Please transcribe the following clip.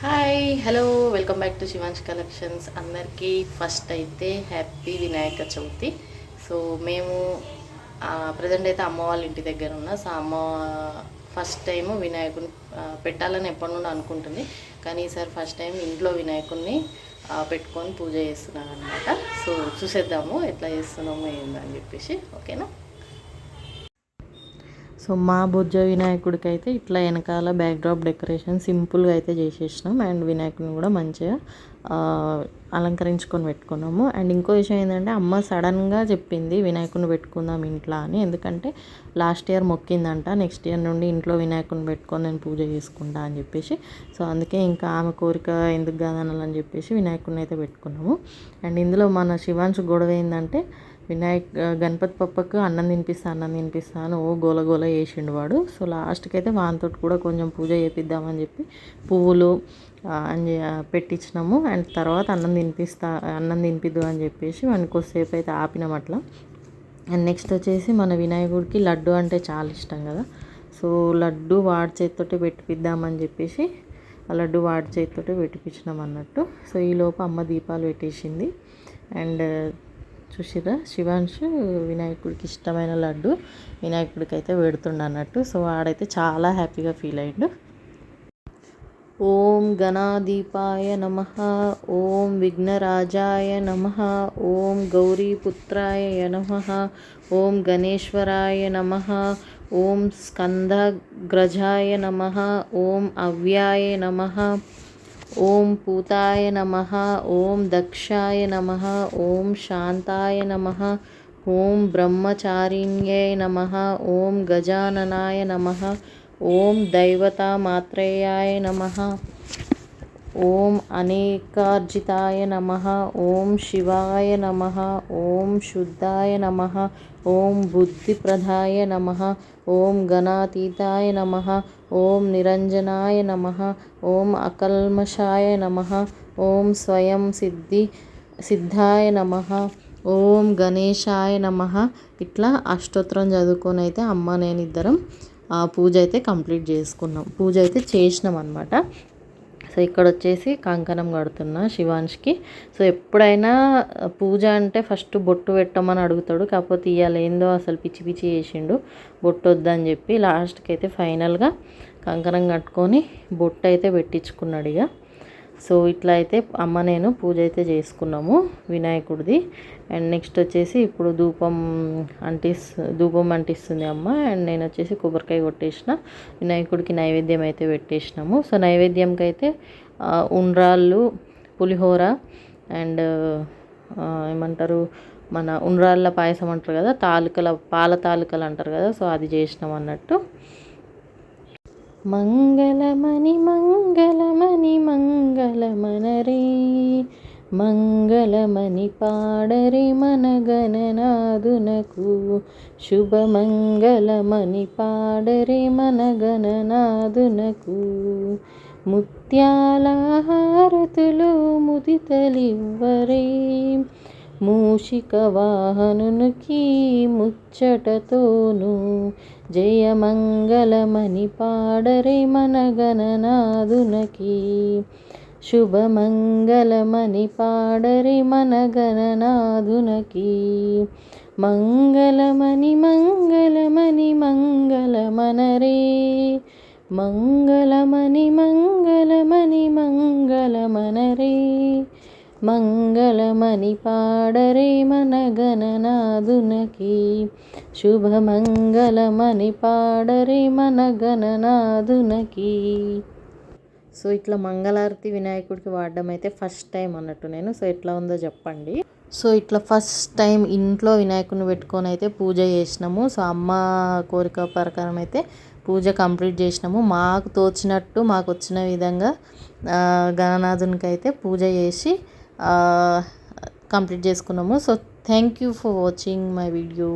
Hi hello welcome back to Shivansh collections. అందరికీ first అయితే happy Vinayaka Chavithi. So మేము ప్రజెంట్ అయితే అమ్మ వాళ్ళ ఇంటి దగ్గర ఉన్నా. సో అమ్మ ఫస్ట్ టైం వినాయకుని పెట్టాలని ఎప్పటి నుండి అనుకుంటుంది, కానీ ఈసారి ఫస్ట్ టైం ఇంట్లో వినాయకుడిని పెట్టుకొని పూజ చేస్తున్నాను అనమాట. సో చూసేద్దాము ఎట్లా చేస్తున్నామో ఏందని చెప్పేసి. ఓకేనా? సో మా బుజ్జ వినాయకుడికి అయితే ఇట్లా వెనకాల బ్యాక్డ్రాప్ డెకరేషన్ సింపుల్గా అయితే చేసేసినాం. అండ్ వినాయకుడిని కూడా మంచిగా అలంకరించుకొని పెట్టుకున్నాము. అండ్ ఇంకో విషయం ఏంటంటే అమ్మ సడన్గా చెప్పింది వినాయకుడిని పెట్టుకుందాం ఇంట్లో అని. ఎందుకంటే లాస్ట్ ఇయర్ మొక్కిందంట, నెక్స్ట్ ఇయర్ నుండి ఇంట్లో వినాయకుడిని పెట్టుకొని నేను పూజ చేసుకుంటా అని చెప్పేసి. సో అందుకే ఇంకా ఆమె కోరిక ఎందుకు కాదనాలని చెప్పేసి వినాయకుడిని అయితే పెట్టుకున్నాము. అండ్ ఇందులో మన శివాంశ్ గొడవ ఏంటంటే గణపతి పప్పకు అన్నం తినిపిస్తాను ఓ గోల గోల చేసిండు వాడు. సో లాస్ట్కి అయితే వానితో కూడా కొంచెం పూజ చేపిద్దామని చెప్పి పువ్వులు పెట్టించినాము. అండ్ తర్వాత అన్నం తినిపిద్దు అని చెప్పేసి వాడిని కొద్దిసేపు అయితే ఆపినాం అట్లా. అండ్ నెక్స్ట్ వచ్చేసి మన వినాయకుడికి లడ్డు అంటే చాలా ఇష్టం కదా. సో లడ్డు వాడి చేతితోటి పెట్టిపిద్దామని చెప్పేసి ఆ లడ్డు వాడి చేతితోటి పెట్టిపించినాం అన్నట్టు. సో ఈలోపు అమ్మ దీపాలు పెట్టేసింది. అండ్ చూసిరా శివాంశ్ వినాయకుడికి ఇష్టమైన లడ్డు వినాయకుడికి అయితే పెడుతుండ అన్నట్టు. సో వాడైతే చాలా హ్యాపీగా ఫీల్ అయ్యిండు. ఓం గణాధిపాయ నమః, ఓం విఘ్నరాజాయ నమః, ఓం గౌరీపుత్రాయ నమః, ఓం గణేశ్వరాయ నమః, ఓం స్కందగ్రజాయ నమః, ఓం అవ్యాయ నమః, ఓం పూతాయ నమః, ఓం దక్షాయ నమః, ఓం శాంతాయ నమః, ఓం బ్రహ్మచారిణ్యై నమః, ఓం గజాననాయ నమః, ఓం దైవతామాత్రేయాయ నమః, ఓం అనేకార్జితాయ నమః, ఓం శివాయ నమః, ఓం శుద్ధాయ నమః, ఓం బుద్ధిప్రదాయ నమః, ఓం గణాతీతాయ నమః, ఓం నిరంజనాయ నమః, ఓం అకల్మషాయ నమః, ఓం స్వయం సిద్ధాయ నమః, ఓం గణేశాయ నమః. ఇట్లా అష్టోత్తరం చదువుకొని అయితే అమ్మ నేను ఇద్దరం పూజ అయితే కంప్లీట్ చేసుకున్నాం, పూజ అయితే చేసినాం అనమాట. సో ఇక్కడ వచ్చేసి కంకణం కడుతున్నా శివాంష్కి. సో ఎప్పుడైనా పూజ అంటే ఫస్ట్ బొట్టు పెట్టమని అడుగుతాడు, కాకపోతే ఇవాళ ఏందో అసలు పిచ్చి పిచ్చి చేసిండు, బొట్టు వద్దని చెప్పి లాస్ట్కి అయితే ఫైనల్గా కంకణం కట్టుకొని బొట్టు అయితే పెట్టించుకున్నాడు ఇక. సో ఇట్లా అయితే అమ్మ నేను పూజ అయితే చేసుకున్నాము వినాయకుడిది. అండ్ నెక్స్ట్ వచ్చేసి ఇప్పుడు ధూపం అంటిస్తుంది అమ్మ. అండ్ నేను వచ్చేసి కొబ్బరికాయ కొట్టేసిన, వినాయకుడికి నైవేద్యం అయితే పెట్టేసినాము. సో నైవేద్యంకి అయితే ఉండ్రాళ్ళు, పులిహోర అండ్ ఏమంటారు మన ఉండ్రాళ్ళ పాయసం అంటారు కదా, పాల తాలికలు అంటారు కదా, సో అది చేసినాం అన్నట్టు. మంగళమణి మంగళమణి మంగళమనరే, మంగళమణి పాడరే మన గణనాదునకు, శుభమంగళమణి పాడరే మన గణనాదునకు, ముత్యాల హారతులు ముదితలివ్వరే, మూషిక వాహనునికి ముచ్చటతోను, జయమంగళమణి పాడరే మన గణనాదునకి, శుభమంగళమణి పాడరే మన గణనాదునకి, మంగళమణి మంగళమణి మంగళమనరే, మంగళమణి మంగళమణి మంగళమనరే, మంగళమణి పాడరే మన గణనాదునకి, శుభమంగళమణి పాడరే మన గణనాదునకి. సో ఇట్లా మంగళారతి వినాయకుడికి వాడడం అయితే ఫస్ట్ టైం అన్నట్టు నేను. సో ఎట్లా ఉందో చెప్పండి. సో ఇట్లా ఫస్ట్ టైం ఇంట్లో వినాయకుడిని పెట్టుకొని అయితే పూజ చేసినాము. సో అమ్మ కోరిక ప్రకారం అయితే పూజ కంప్లీట్ చేసినాము. మాకు తోచినట్టు మాకు వచ్చిన విధంగా గణనాథునికి అయితే పూజ చేసి కంప్లీట్ చేసుకున్నాము. So thank you for watching my video.